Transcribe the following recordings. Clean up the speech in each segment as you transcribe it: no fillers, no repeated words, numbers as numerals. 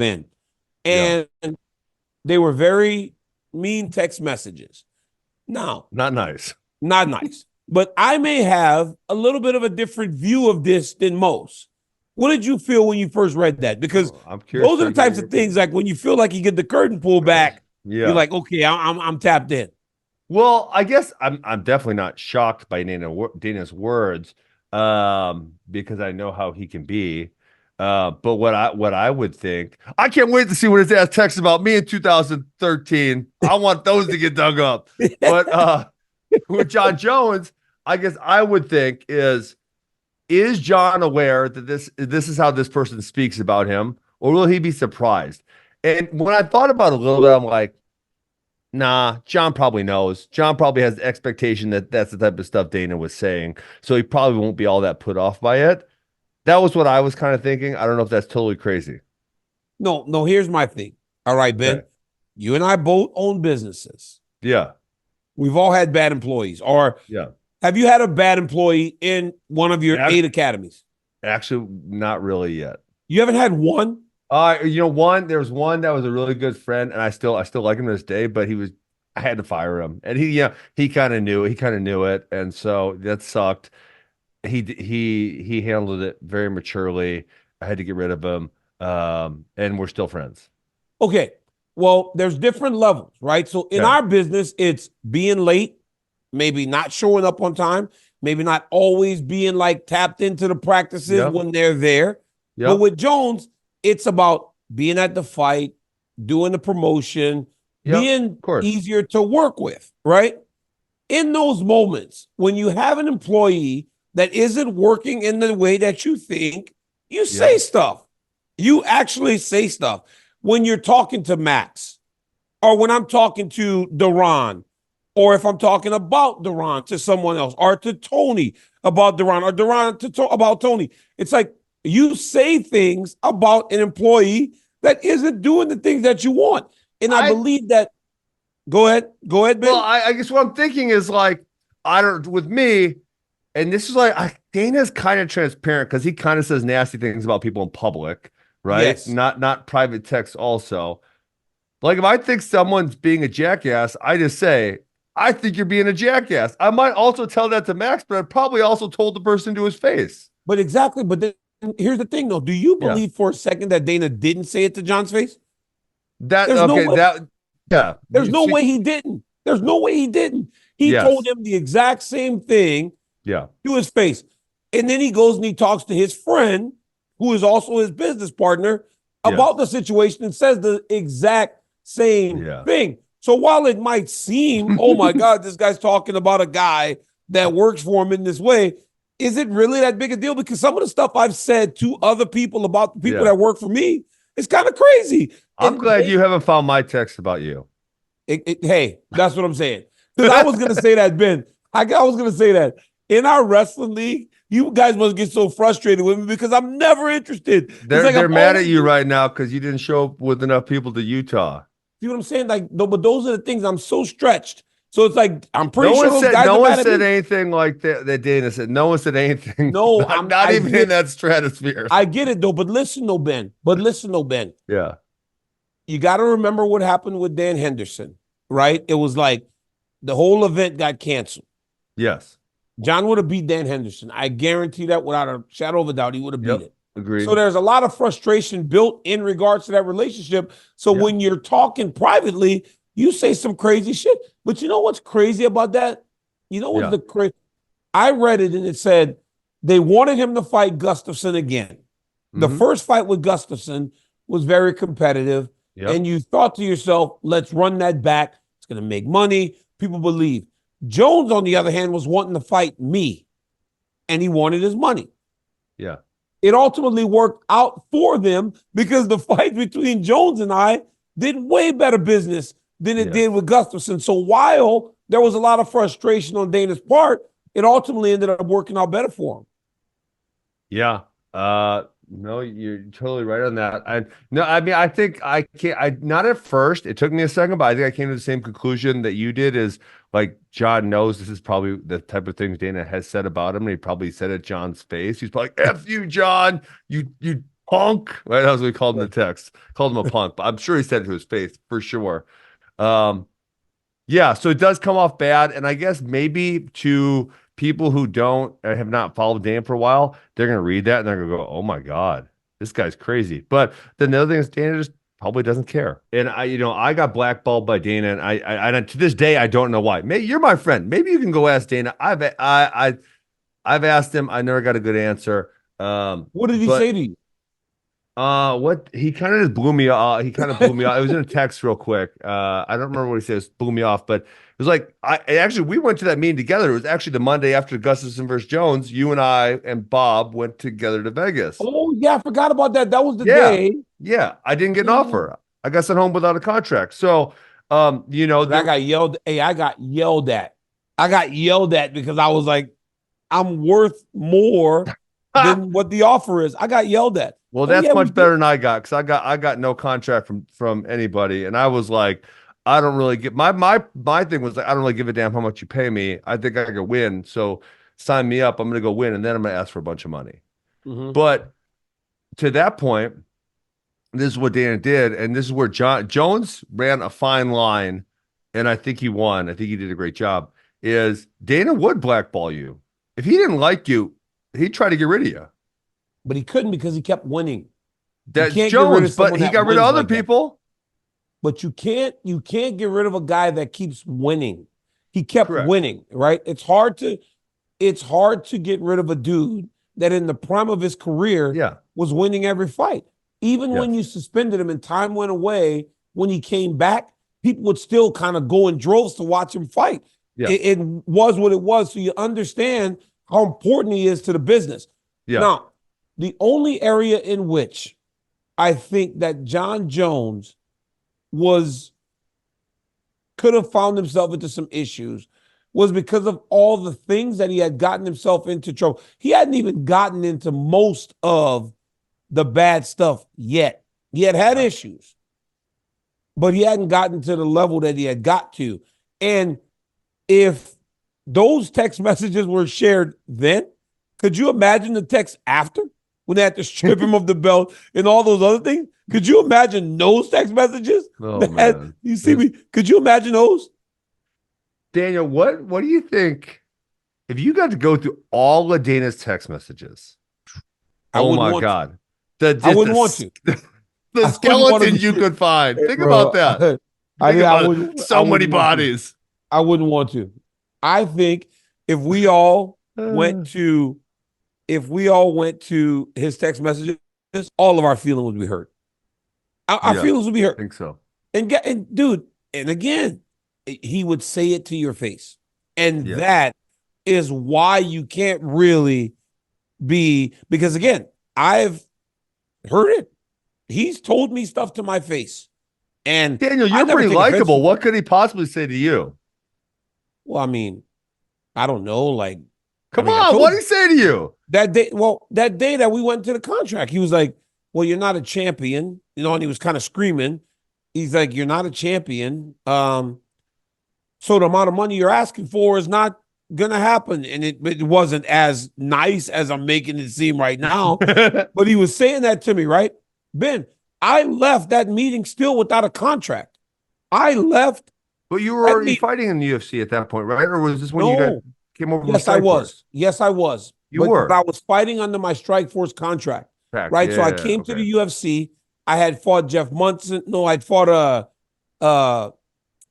Ben. Yeah. And they were very mean text messages. Now, Not nice. not nice, but I may have a little bit of a different view of this than most. What did you feel when you first read that? Because Oh, I'm curious those are to the hear types your of things opinion. like when you feel like you get the curtain pulled back, you're Yeah. like, okay, I'm tapped in. Well, I guess I'm definitely not shocked by Dana's words, because I know how he can be. But what I would think, I can't wait to see what his ass texts about me in 2013. I want those to get dug up. But with Jon Jones, I guess I would think is Jon aware that this is how this person speaks about him, or will he be surprised? And when I thought about it a little bit, I'm like, nah, Jon probably knows. Jon probably has the expectation that that's the type of stuff Dana was saying, so he probably won't be all that put off by it. That was what I was kind of thinking. I don't know if that's totally crazy. No, no, here's my thing. All right, Ben, Okay. you and I both own businesses. Yeah. We've all had bad employees. Or Yeah. have you had a bad employee in one of your Ac- 8 academies? Actually, not really yet. You haven't had one? There was one that was a really good friend, and I still like him to this day, but I had to fire him. And he kind of knew it. And so that sucked. He handled it very maturely. I had to get rid of him. And we're still friends. Okay. Well, there's different levels, right? So in Okay. our business, it's being late, maybe not showing up on time, maybe not always being like tapped into the practices Yep. when they're there. But Yep. with Jones, it's about being at the fight, doing the promotion, Yep. being Of course. easier to work with, right? In those moments when you have an employee that isn't working in the way that you think, you say Yep. stuff. You actually say stuff. When you're talking to Max, or when I'm talking to Duran, or if I'm talking about Duran to someone else, or to Tony about Duran, or Duran about Tony, it's like you say things about an employee that isn't doing the things that you want. And I I believe that. Go ahead, Well, Ben. I guess what I'm thinking is like, I don't with me, and this is like Dana's kind of transparent because he kind of says nasty things about people in public, right? Yes. Not private text also. Like if I think someone's being a jackass, I just say, I think you're being a jackass. I might also tell that to Max, but I probably also told the person to his face. But exactly. But then here's the thing, though. Do you Yeah. believe for a second that Dana didn't say it to John's face? That There's no okay, way. that yeah. There's You no see, way he didn't. There's no way he didn't. He told yes. him the exact same thing Yeah. to his face. And then he goes and he talks to his friend, who is also his business partner, Yes. about the situation and says the exact same Yeah. thing. So while it might seem, oh my God, this guy's talking about a guy that works for him in this way, is it really that big a deal? Because some of the stuff I've said to other people about the people Yeah. that work for me is kind of crazy. I'm And glad you haven't found my text about you. hey, that's what I'm saying. Because I was gonna say that, Ben. I was gonna say that in our wrestling league, you guys must get so frustrated with me because I'm never interested. It's They're like I'm they're mad at always you right now because you didn't show up with enough people to Utah. see what I'm saying? Like, no, but those are the things I'm so stretched. So it's like I'm No pretty sure one those said guys no are one mad at said me. anything like that Dana said. No one said anything. No, Not I even in get that stratosphere. I get it though, but listen though, Ben. But listen though, Ben. Yeah. You got to remember what happened with Dan Henderson, right? It was like the whole event got canceled. Yes. John would have beat Dan Henderson. I guarantee that without a shadow of a doubt, he would have beat Yep. it. So Agreed. there's a lot of frustration built in regards to that relationship. So Yeah. when you're talking privately, you say some crazy shit. But you know what's crazy about that? You know what's Yeah. the crazy? I read it and it said they wanted him to fight Gustafson again. The Hmm. first fight with Gustafson was very competitive. Yep. And you thought to yourself, let's run that back. It's going to make money. People believe. Jones, on the other hand, was wanting to fight me and he wanted his money. Yeah. It ultimately worked out for them because the fight between Jones and I did way better business than it Yes. did with Gustafson. So while there was a lot of frustration on Dana's part, it ultimately ended up working out better for him. Yeah. No, you're totally right on that. I mean, I think I can't. I not at first. It took me a second, but I think I came to the same conclusion that you did. Is like Jon knows this is probably the type of things Dana has said about him, and he probably said it John's face. He's probably like, "F you, Jon. You punk. Right? That was what we called him in the text. Called him a punk, but I'm sure he said it to his face for sure. Yeah, so it does come off bad, and I guess maybe to people who don't have not followed Dana for a while, they're gonna read that and they're gonna go, "Oh my God, this guy's crazy." But then the other thing is Dana just probably doesn't care. And I got blackballed by Dana, and I to this day I don't know why. Maybe you're my friend. Maybe you can go ask Dana. I've asked him. I never got a good answer. What did he say to you? What he kind of just blew me off. He kind of blew me off. It was in a text real quick. I don't remember what he said. It blew me off, but it was like we went to that meeting together. It was actually the Monday after Gustafson versus Jones. You and I and Bob went together to Vegas. Oh yeah, I forgot about that. That was the Yeah. day. Yeah, I didn't get an offer. I got sent home without a contract. So, I got yelled. Hey, I got yelled at. I got yelled at because I was like, I'm worth more than what the offer is. I got yelled at. Well, that's much better than I got, because I got no contract from anybody, and I was like, I don't really get my thing was like, I don't really give a damn how much you pay me. I think I could win, so sign me up. I'm gonna go win, and then I'm gonna ask for a bunch of money. Mm-hmm. But to that point, this is what Dana did, and this is where Jon Jones ran a fine line, and I think he won. I think he did a great job. Is Dana would blackball you if he didn't like you, he'd try to get rid of you. But he couldn't because he kept winning. That's Jones, but he got rid of other people. But you can't get rid of a guy that keeps winning. He kept winning, right? It's hard to get rid of a dude that in the prime of his career was winning every fight. Even when you suspended him and time went away, when he came back, people would still kind of go in droves to watch him fight. Yeah. It was what it was. So you understand how important he is to the business. Yeah. Now, the only area in which I think that Jon Jones could have found himself into some issues was because of all the things that he had gotten himself into trouble. He hadn't even gotten into most of the bad stuff yet. He had issues, but he hadn't gotten to the level that he had got to. And if those text messages were shared then, could you imagine the text after? When they had to strip him of the belt and all those other things. Could you imagine those text messages? Oh, man. You see me? Could you imagine those? Daniel, what do you think if you got to go through all of Dana's text messages? Oh my God. I wouldn't want to. The skeleton you could find. Think about that. So many bodies. I wouldn't want to. I think if we all went to his text messages, all of our feelings would be hurt. Our feelings would be hurt. I think so. And dude, and again, he would say it to your face. And that is why you can't really be, because again, I've heard it. He's told me stuff to my face. And Daniel, you're pretty likable. What could he possibly say to you? Well, I mean, I don't know. Like, come on, what did he say to you? That day that we went to the contract, he was like, well, you're not a champion, and he was kind of screaming. He's like, you're not a champion. So the amount of money you're asking for is not going to happen. And it wasn't as nice as I'm making it seem right now. But he was saying that to me, right? Ben, I left that meeting still without a contract. I left. But you were already fighting in the UFC at that point, right? Or was this when you came over? Yes, I was. Yes, I was. But I was fighting under my Strikeforce contract, right? Yeah, so I came to the UFC. I had fought Jeff Munson. No, I'd fought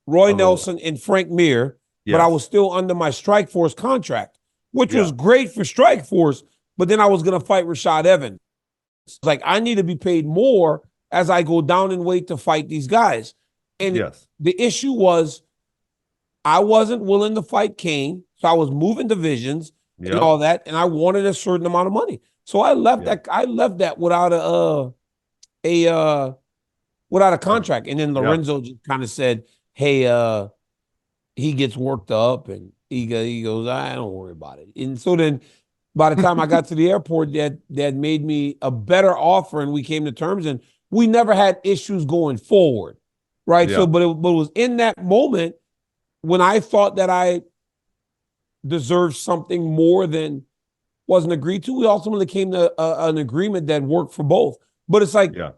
Roy Nelson and Frank Mir, but I was still under my Strikeforce contract, which was great for Strikeforce. But then I was going to fight Rashad Evans. It's like, I need to be paid more as I go down in weight to fight these guys. And the issue was I wasn't willing to fight Kane, so I was moving divisions and all that, and I wanted a certain amount of money. So I left that. I left that without a contract. And then Lorenzo just kind of said, "Hey, he gets worked up," and he goes, "I don't worry about it." And so then, by the time I got to the airport, that made me a better offer, and we came to terms, and we never had issues going forward, right? Yeah. So, but it was in that moment when I thought that I deserved something more than wasn't agreed to. We ultimately came to an agreement that worked for both. But it's like Yeah.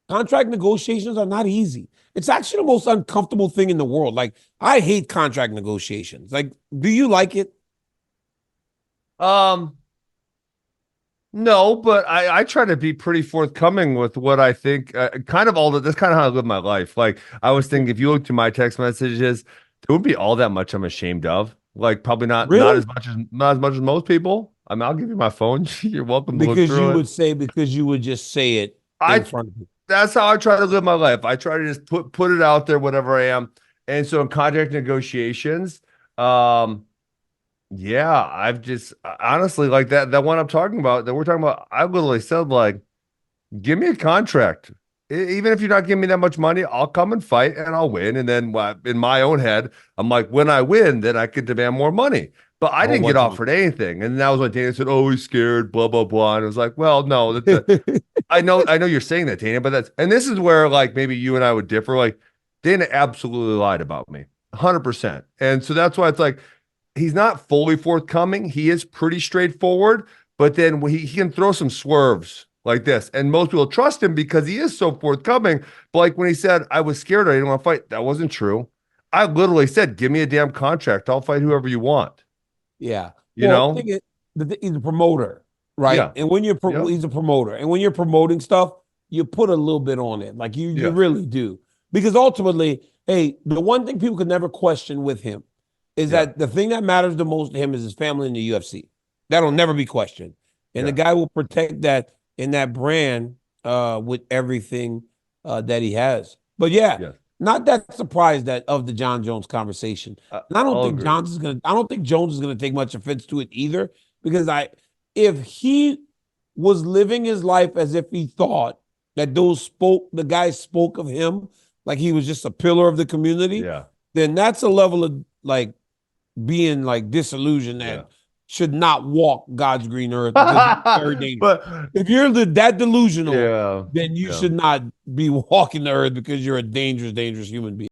contract negotiations are not easy. It's actually the most uncomfortable thing in the world. Like, I hate contract negotiations. Like, do you like it? Um, no, but I try to be pretty forthcoming with what I think. Kind of all that. That's kind of how I live my life. Like I was thinking, if you look to my text messages, there wouldn't be all that much I'm ashamed of. Like probably not Really? as much as not as much as most people. I mean, I'll give you my phone. You're welcome to look Because through it. because you would just say it in I front of you. That's how I try to live my life. I try to just put it out there, whatever I am. And so in contract negotiations, um, yeah, I've just honestly like that one I'm talking about that we're talking about. I literally said like, give me a contract. Even if you're not giving me that much money, I'll come and fight and I'll win. And then in my own head, I'm like, when I win, then I could demand more money. But I A whole didn't get bunch of offered anything. And that was when Dana said, "Oh, he's scared, blah, blah, blah." And I was like, well, no, it. I know you're saying that, Dana, but and this is where like maybe you and I would differ. Like Dana absolutely lied about me, 100%. And so that's why it's like he's not fully forthcoming. He is pretty straightforward, but then he can throw some swerves like this. And most people trust him because he is so forthcoming. But like when he said, I was scared, I didn't want to fight, that wasn't true. I literally said, give me a damn contract. I'll fight whoever you want. Yeah. You Well, know? he's a promoter, right? Yeah. And when Yeah. he's a promoter, and when you're promoting stuff, you put a little bit on it, like you Yeah. really do, because ultimately, hey, the one thing people could never question with him is Yeah. that the thing that matters the most to him is his family in the UFC. That'll never be questioned, and the Yeah. guy will protect that in that brand with everything that he has. But yeah, Yeah. not that surprised that of the Jon Jones conversation. And I'll agree. I don't think Jones is gonna take much offense to it either, because if he was living his life as if he thought that the guys spoke of him like he was just a pillar of the community, Yeah. then that's a level of like being like disillusioned Yeah. that should not walk God's green earth, because it's very dangerous. But If you're that delusional, yeah. then you Yeah. should not be walking the earth, because you're a dangerous, dangerous human being.